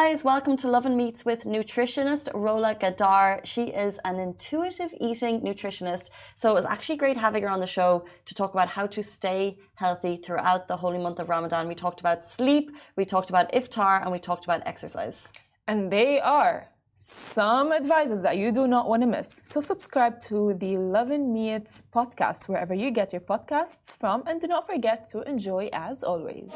guys, welcome to Lovin Meets with Nutritionist Rola Ghaddar. She is an intuitive eating nutritionist, so it was actually great having her on the show to talk about how to stay healthy throughout the holy month of Ramadan. We talked about sleep, we talked about iftar, and we talked about exercise. And they are some advices that you do not want to miss. So subscribe to the Lovin Meets podcast wherever you get your podcasts from, and do not forget to enjoy as always.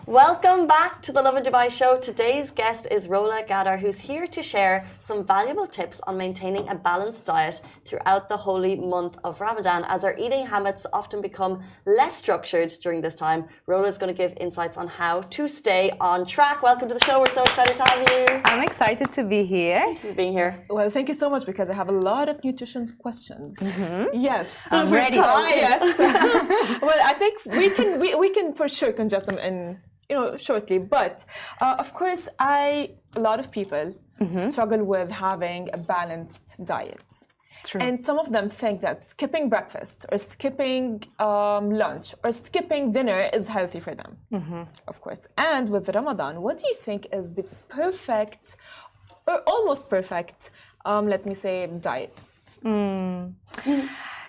Welcome back to the Lovin Dubai show. Today's guest is Rola Ghaddar, who's here to share some valuable tips on maintaining a balanced diet throughout the holy month of Ramadan. As our eating habits often become less structured during this time, Rola is going to give insights on how to stay on track. Welcome to the show. We're so excited to have you. I'm excited to be here. Thank you for being here. Well, thank you so much, because I have a lot of nutrition questions. Yes, I'm ready. Yes. Well, I think we can for sure condense them in shortly, but of course, a lot of people struggle with having a balanced diet. True. And some of them think that skipping breakfast or skipping lunch or skipping dinner is healthy for them, of course. And with Ramadan, what do you think is the perfect or almost perfect, let me say, diet?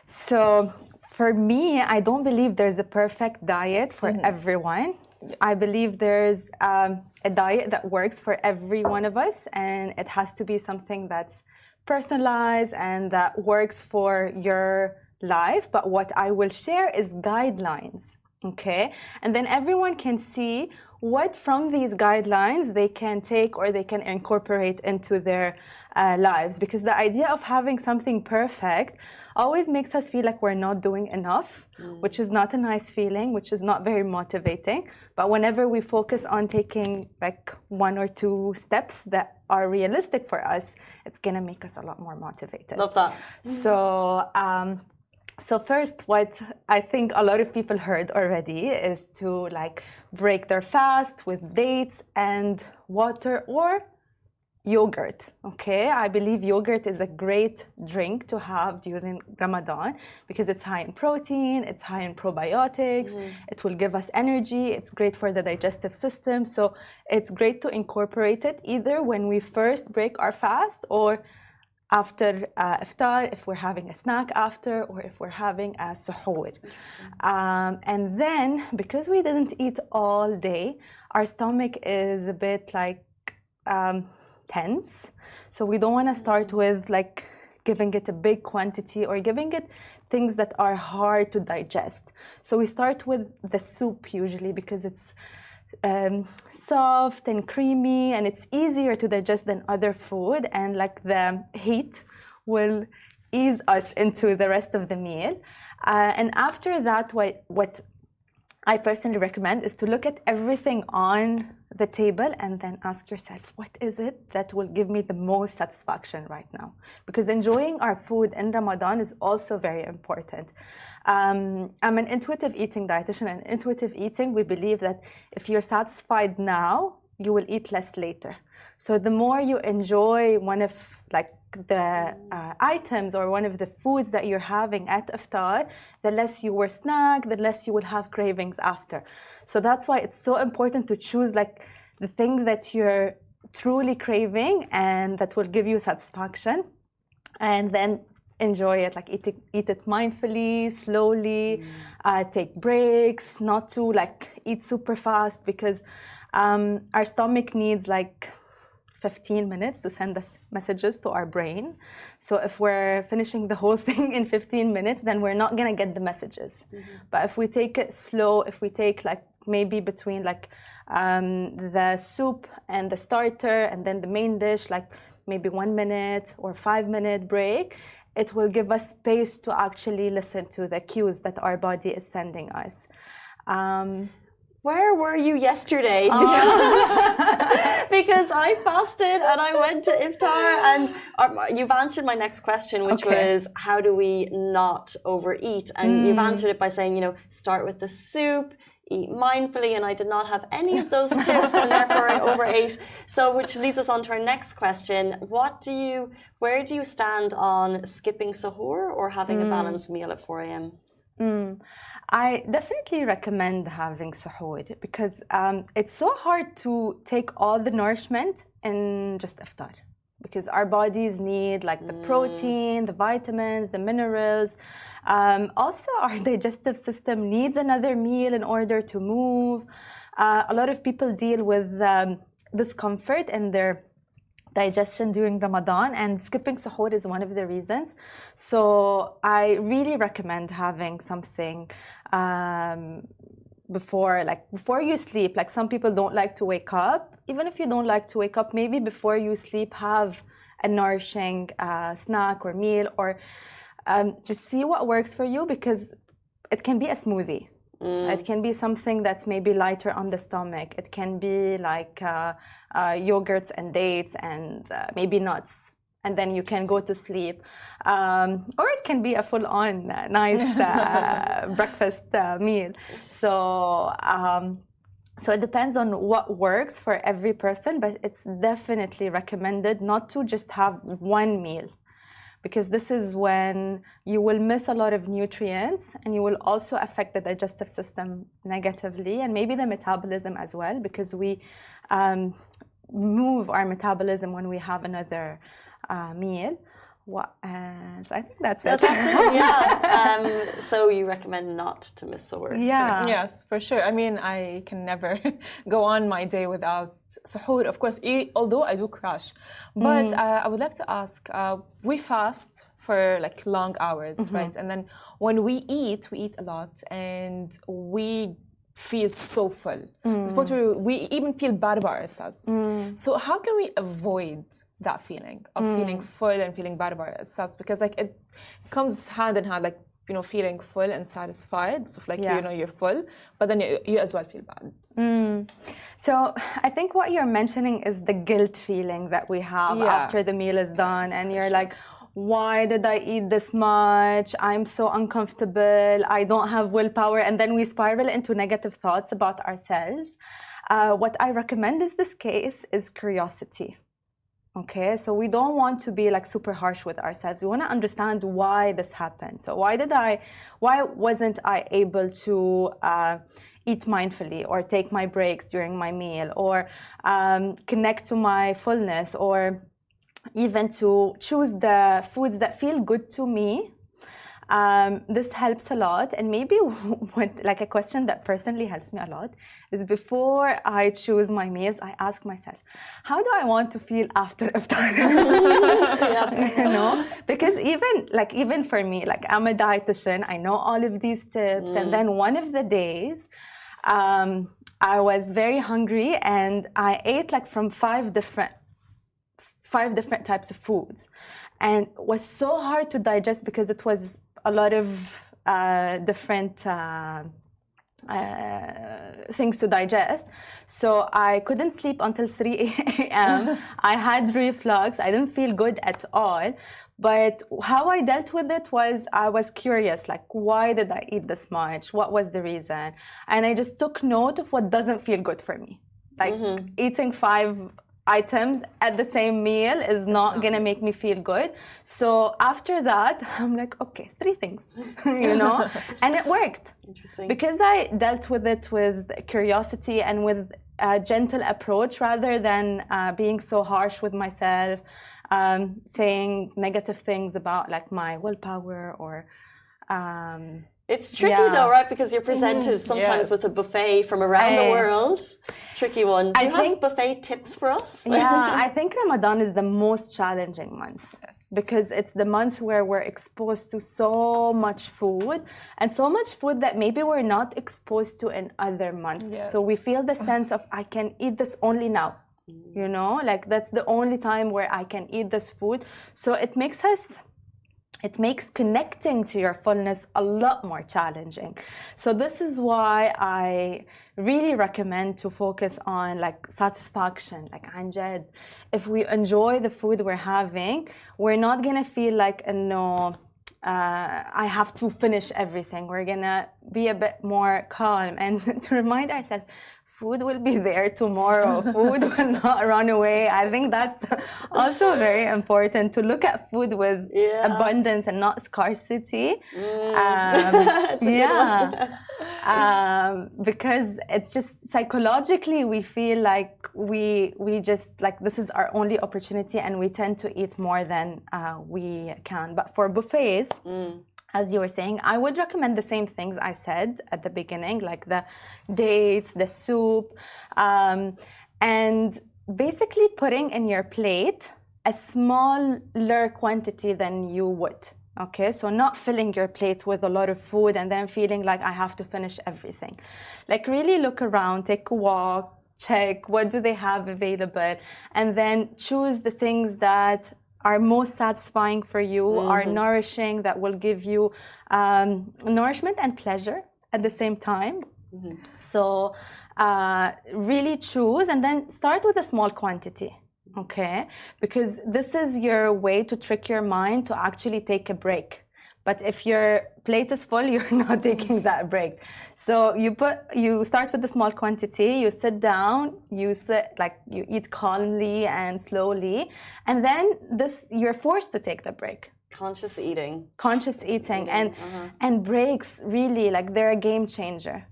So for me, I don't believe there's a perfect diet for everyone. I believe there's a diet that works for every one of us, and it has to be something that's personalized and that works for your life. But what I will share is guidelines, okay? And then everyone can see what from these guidelines they can take or they can incorporate into their lives. Because the idea of having something perfect always makes us feel like we're not doing enough, which is not a nice feeling, which is not very motivating. But whenever we focus on taking like one or two steps that are realistic for us, it's gonna make us a lot more motivated. Love that. So first, what I think a lot of people heard already is to like break their fast with dates and water or yogurt. Okay, I believe yogurt is a great drink to have during Ramadan because it's high in protein, it's high in probiotics, it will give us energy, it's great for the digestive system. So it's great to incorporate it either when we first break our fast or after iftar, if we're having a snack after, or if we're having a suhoor. And then because we didn't eat all day, our stomach is a bit like tense. So we don't want to start with like giving it a big quantity or giving it things that are hard to digest. So we start with the soup usually because it's soft and creamy and it's easier to digest than other food, and like the heat will ease us into the rest of the meal. And after that, what I personally recommend is to look at everything on the table and then ask yourself, what is it that will give me the most satisfaction right now? Because enjoying our food in Ramadan is also very important. I'm an intuitive eating dietitian, and intuitive eating, we believe that if you're satisfied now, you will eat less later. So the more you enjoy one of like the items or one of the foods that you're having at iftar, the less you will snack, the less you will have cravings after. So that's why it's so important to choose like the thing that you're truly craving and that will give you satisfaction, and then enjoy it, like eat it mindfully, slowly, take breaks, not to like eat super fast, because our stomach needs like 15 minutes to send us messages to our brain. So if we're finishing the whole thing in 15 minutes, then we're not gonna get the messages. But if we take it slow, if we take like maybe between like the soup and the starter and then the main dish, like maybe 1 minute or 5-minute break, it will give us space to actually listen to the cues that our body is sending us. Where were you yesterday? Because I fasted and I went to iftar, and you've answered my next question, which was how do we not overeat? And you've answered it by saying, start with the soup, eat mindfully, and I did not have any of those tips, and therefore I overate. So, which leads us on to our next question: where do you stand on skipping suhoor or having a balanced meal at 4 a.m.? I definitely recommend having suhoor because it's so hard to take all the nourishment in just iftar. Because our bodies need like the protein, the vitamins, the minerals. Also, our digestive system needs another meal in order to move. A lot of people deal with discomfort in their digestion during Ramadan, and skipping suhoor is one of the reasons. So I really recommend having something before you sleep. Like, some people don't like to wake up. Even if you don't like to wake up, maybe before you sleep, have a nourishing snack or meal, or just see what works for you, because it can be a smoothie. It can be something that's maybe lighter on the stomach. It can be like yogurts and dates and maybe nuts, and then you can go to sleep. Or it can be a full-on nice breakfast meal. So it depends on what works for every person, but it's definitely recommended not to just have one meal, because this is when you will miss a lot of nutrients, and you will also affect the digestive system negatively, and maybe the metabolism as well, because we move our metabolism when we have another meal. So I think that's it. Yeah. So you recommend not to miss suhoor? Yeah. Yes, for sure. I mean, I can never go on my day without suhoor. Of course, although I do crash. But I would like to ask, we fast for like long hours, right? And then when we eat a lot, and we feel so full. We even feel bad about ourselves. So how can we avoid that feeling of feeling full and feeling bad about ourselves? Because like it comes hand in hand, like, you know, feeling full and satisfied, like, you know, you're full, but then you as well feel bad. So I think what you're mentioning is the guilt feeling that we have after the meal is done, and you're like, why did I eat this much? I'm so uncomfortable. I don't have willpower. And then we spiral into negative thoughts about ourselves. What I recommend in this case is curiosity. Okay, so we don't want to be like super harsh with ourselves. We want to understand why this happened. So why wasn't I able to eat mindfully, or take my breaks during my meal, or connect to my fullness, or even to choose the foods that feel good to me? This helps a lot. And maybe like a question that personally helps me a lot is, before I choose my meals, I ask myself, how do I want to feel after iftar? You know, because even for me, like, I'm a dietitian, I know all of these tips, and then one of the days I was very hungry, and I ate like from five different types of foods, and it was so hard to digest because it was a lot of different things to digest. So I couldn't sleep until 3 a.m. I had reflux. I didn't feel good at all. But how I dealt with it was, I was curious, like, why did I eat this much? What was the reason? And I just took note of what doesn't feel good for me. Like, eating 5 items at the same meal is not gonna make me feel good. So after that, I'm like, okay, 3 things, you know, and it worked. Interesting. Because I dealt with it with curiosity and with a gentle approach, rather than being so harsh with myself, saying negative things about like my willpower, or it's tricky though, right? Because you're presented sometimes with a buffet from around the world. Tricky one. Do you have buffet tips for us? Yeah, I think Ramadan is the most challenging month. Because it's the month where we're exposed to so much food, and so much food that maybe we're not exposed to in other months. So we feel the sense of, I can eat this only now. You know, like, that's the only time where I can eat this food. So it makes connecting to your fullness a lot more challenging. So this is why I really recommend to focus on like satisfaction, like anjad. If we enjoy the food we're having, we're not gonna feel like no, I have to finish everything. We're gonna be a bit more calm and to remind ourselves, food will be there tomorrow. Food will not run away. I think that's also very important to look at food with abundance and not scarcity. Because it's just psychologically we feel like we just like this is our only opportunity and we tend to eat more than we can. But for buffets, as you were saying, I would recommend the same things I said at the beginning, like the dates, the soup, and basically putting in your plate a smaller quantity than you would. Okay, so not filling your plate with a lot of food and then feeling like I have to finish everything. Like really look around, take a walk, check what do they have available, and then choose the things that are most satisfying for you, are nourishing, that will give you nourishment and pleasure at the same time. So really choose and then start with a small quantity, okay? Because this is your way to trick your mind to actually take a break. But if your plate is full, you're not taking that break. So you start with a small quantity, you sit down, you eat calmly and slowly, and then you're forced to take the break. Conscious eating. Conscious eating and breaks really like they're a game changer.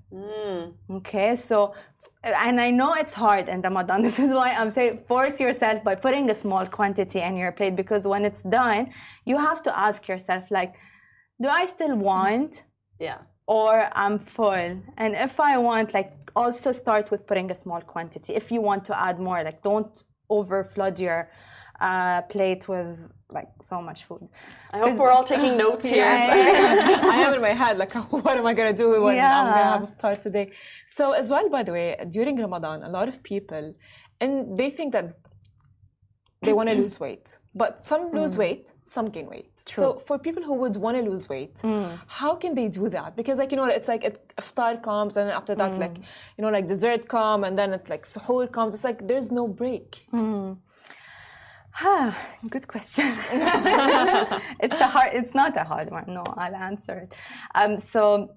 Okay, so and I know it's hard in Ramadan. This is why I'm saying force yourself by putting a small quantity in your plate, because when it's done, you have to ask yourself like, do I still want? Or I'm full? And if I want, like, also start with putting a small quantity. If you want to add more, like, don't overflood your plate with like so much food. I hope we're all taking notes here. I have in my head like, what am I gonna do when I'm gonna have iftar today? So as well, by the way, during Ramadan, a lot of people, and they think that they want to lose weight, but some lose weight, some gain weight. True. So for people who would want to lose weight, how can they do that? Because like, you know, it's like iftar comes and after that, like, you know, like dessert come and then it's like suhoor comes. It's like there's no break. Good question. It's not a hard one. No, I'll answer it. So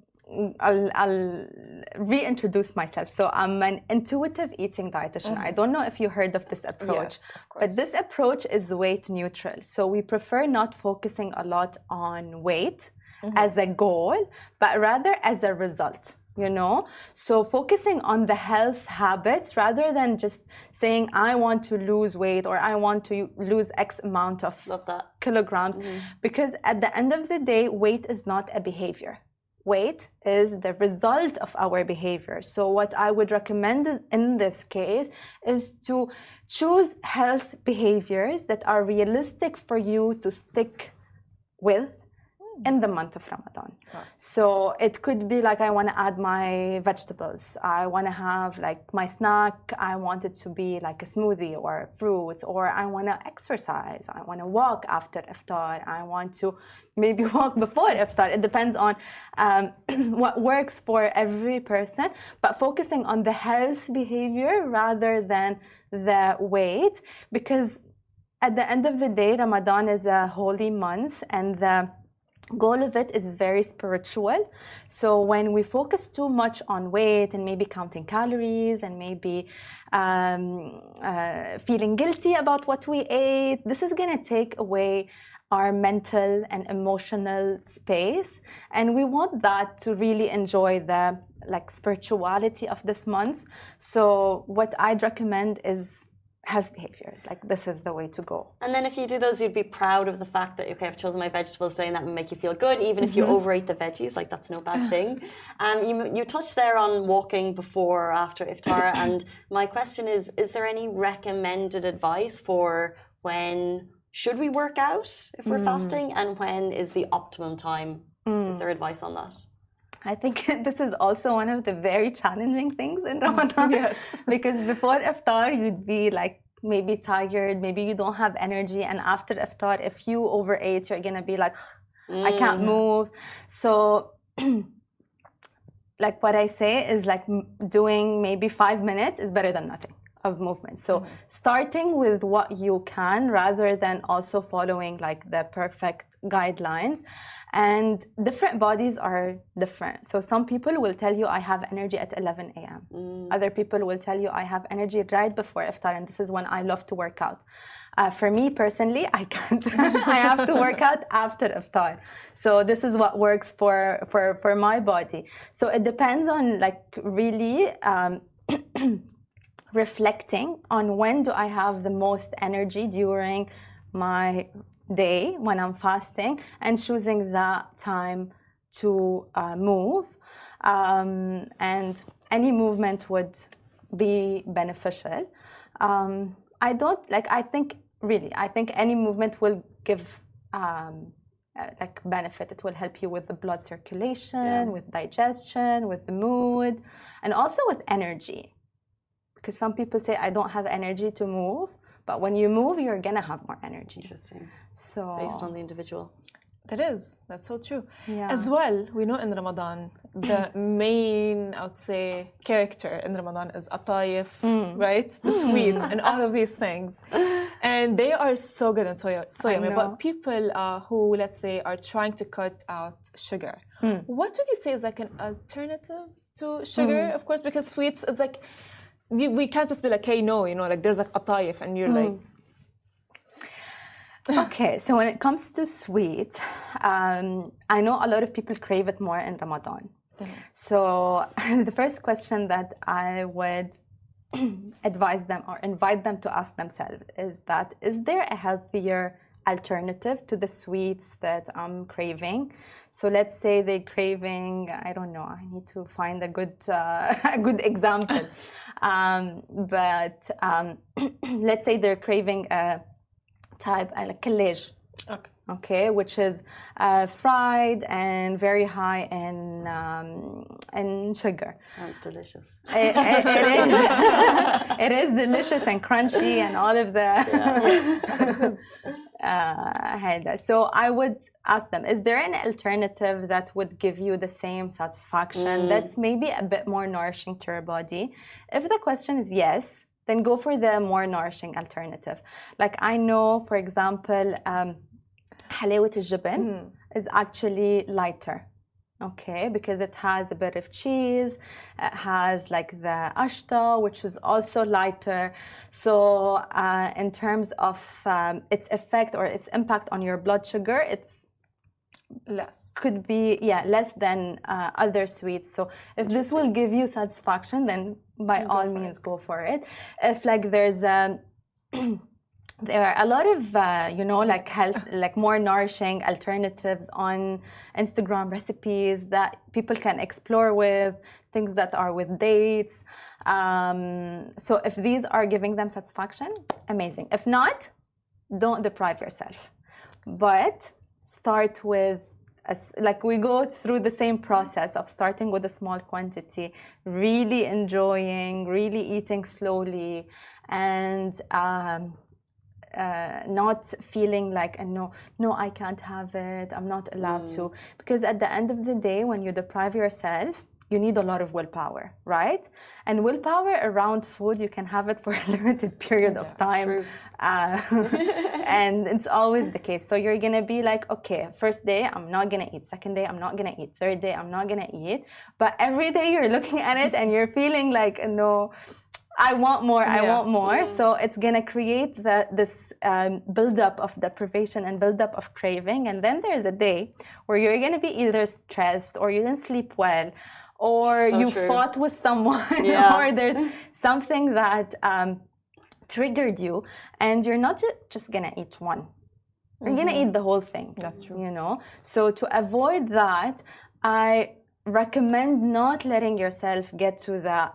I'll reintroduce myself. So I'm an intuitive eating dietitian. I don't know if you heard of this approach, yes, of course. but this approach is weight neutral. So we prefer not focusing a lot on weight as a goal, but rather as a result. You know, so focusing on the health habits rather than just saying I want to lose weight or I want to lose X amount of kilograms, because at the end of the day, weight is not a behavior. Weight is the result of our behavior. So what I would recommend in this case is to choose health behaviors that are realistic for you to stick with in the month of Ramadan. So it could be like I want to add my vegetables. I want to have like my snack. I want it to be like a smoothie or fruits, or I want to exercise. I want to walk after iftar. I want to maybe walk before iftar. It depends on what works for every person, but focusing on the health behavior rather than the weight, because at the end of the day, Ramadan is a holy month and the goal of it is very spiritual. So when we focus too much on weight and maybe counting calories and maybe feeling guilty about what we ate, this is going to take away our mental and emotional space, and we want that to really enjoy the like spirituality of this month. So what I'd recommend is health behaviors. Like this is the way to go. And then if you do those, you'd be proud of the fact that, okay, I've chosen my vegetables today and that will make you feel good, even if you overeat the veggies, like that's no bad thing. You touched there on walking before or after iftar, and my question is there any recommended advice for when should we work out if we're fasting, and when is the optimum time? Is there advice on that? I think this is also one of the very challenging things in Ramadan. Yes. Because before iftar, you'd be like maybe tired, maybe you don't have energy. And after iftar, if you overate, you're going to be like, I can't move. So like what I say is like doing maybe 5 minutes is better than nothing. movement. So starting with what you can rather than also following like the perfect guidelines. And different bodies are different. So some people will tell you I have energy at 11 a.m. Other people will tell you I have energy right before iftar, and this is when I love to work out. For me personally, I can't. I have to work out after iftar. So this is what works for my body. So it depends on like really reflecting on when do I have the most energy during my day when I'm fasting, and choosing that time to move. And any movement would be beneficial. I think any movement will give like benefit. It will help you with the blood circulation, with digestion, with the mood, and also with energy. Because some people say I don't have energy to move, but when you move, you're gonna have more energy. Interesting. So based on the individual. That's so true. Yeah. As well, we know in Ramadan, the main, I would say, character in Ramadan is atayef, right? The sweets and all of these things. And they are so good and so yummy. But people who, let's say, are trying to cut out sugar, what would you say is like an alternative to sugar? Of course, because sweets, it's like, we can't just be like, hey, no, you know, like there's like atayef and you're like... Okay, so when it comes to sweet, I know a lot of people crave it more in Ramadan. So the first question that I would advise them or invite them to ask themselves is there a healthier alternative to the sweets that I'm craving? So let's say they're craving, I don't know, I need to find a good example. But let's say they're craving a type like kalej, okay, which is fried and very high in sugar. Sounds delicious. It is delicious and crunchy and all of the. So I would ask them: is there an alternative that would give you the same satisfaction? That's maybe a bit more nourishing to your body. If the question is yes, then go for the more nourishing alternative. Like I know, for example, halawat al-jibn is actually lighter, okay, because it has a bit of cheese, it has like the ashta, which is also lighter. So in terms of its effect or its impact on your blood sugar, it's could be less than other sweets. So if this will give you satisfaction, then by all means go for it. If like there's there are a lot of like health, like more nourishing alternatives on Instagram recipes that people can explore with, things that are with dates. So if these are giving them satisfaction, amazing. If not, don't deprive yourself, but start with like we go through the same process of starting with a small quantity, really enjoying, really eating slowly, and not feeling like no, I can't have it, I'm not allowed to. Because at the end of the day, when you deprive yourself, you need a lot of willpower, right? And willpower around food, you can have it for a limited period of time. And it's always the case. So you're going to be like, okay, first day, I'm not going to eat. Second day, I'm not going to eat. Third day, I'm not going to eat. But every day you're looking at it and you're feeling like, no, I want more, I want more. So it's going to create this buildup of deprivation and buildup of craving. And then there's a day where you're going to be either stressed or you didn't sleep well, or you fought with someone, or there's something that triggered you, and you're not just gonna eat one. You're gonna eat the whole thing. That's true. You know. So to avoid that, I recommend not letting yourself get to the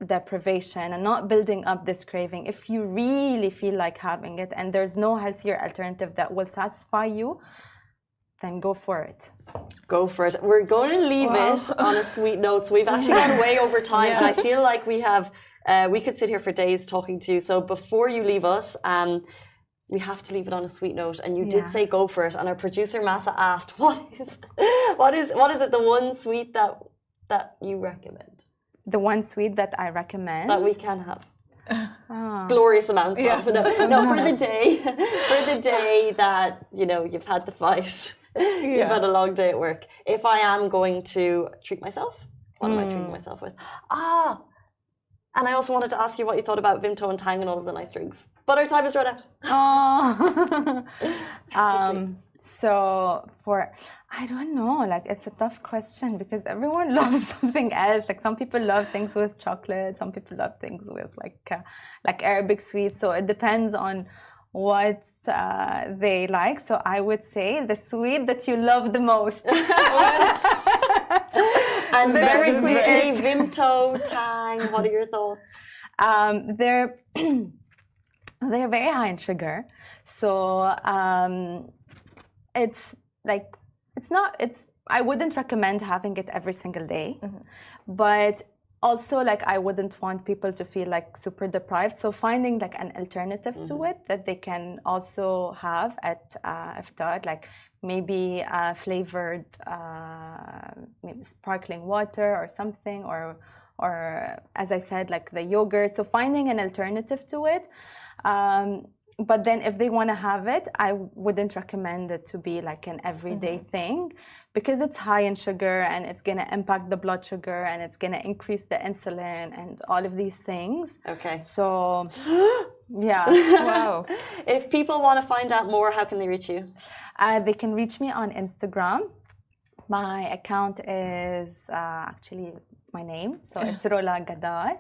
deprivation and not building up this craving. If you really feel like having it, and there's no healthier alternative that will satisfy you, then go for it. Go for it. We're going to leave it on a sweet note. So we've actually gone way over time, and I feel like we have. We could sit here for days talking to you. So before you leave us, we have to leave it on a sweet note. And you did say go for it. And our producer Masa asked, what is it? The one sweet that you recommend? The one sweet that I recommend that we can have. glorious amounts of. No, for the day that you've had the fight, you've had a long day at work. If I am going to treat myself, what am I treating myself with? And I also wanted to ask you what you thought about Vimto and Tang and all of the nice drinks. But our time is run out. So I don't know, like it's a tough question because everyone loves something else. Like some people love things with chocolate, some people love things with like Arabic sweets. So it depends on what they like. So I would say the sweet that you love the most. And very quickly, Vimto, Tang, what are your thoughts? They're very high in sugar. So I wouldn't recommend having it every single day, but also like I wouldn't want people to feel like super deprived. So finding like an alternative to it that they can also have at iftar, like maybe flavored maybe sparkling water or something, or as I said, like the yogurt. So finding an alternative to it. But then if they want to have it, I wouldn't recommend it to be like an everyday thing because it's high in sugar and it's going to impact the blood sugar and it's going to increase the insulin and all of these things. Okay. So, yeah. Wow. If people want to find out more, how can they reach you? They can reach me on Instagram. My account is actually my name. So it's Rola Ghaddar.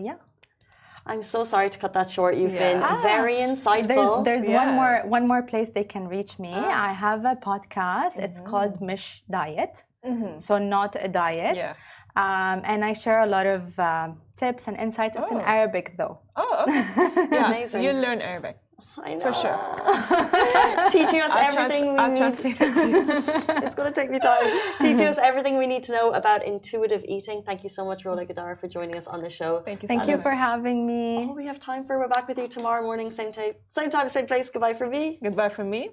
Yeah. I'm so sorry to cut that short. You've been very insightful. There's one more place they can reach me. I have a podcast. It's called Mish Diet. So not a diet. Yeah. And I share a lot of tips and insights. It's in Arabic though. Oh, okay. Yeah, Amazing. You'll learn Arabic. I know. For sure. Teaching us everything we need. Translate it to you. It's going to take me time. Teaching us everything we need to know about intuitive eating. Thank you so much, Rola Ghaddar, for joining us on the show. Thank you. Thank you for having me. All we have time for. We're back with you tomorrow morning, same time, same place. Goodbye from me. Goodbye from me.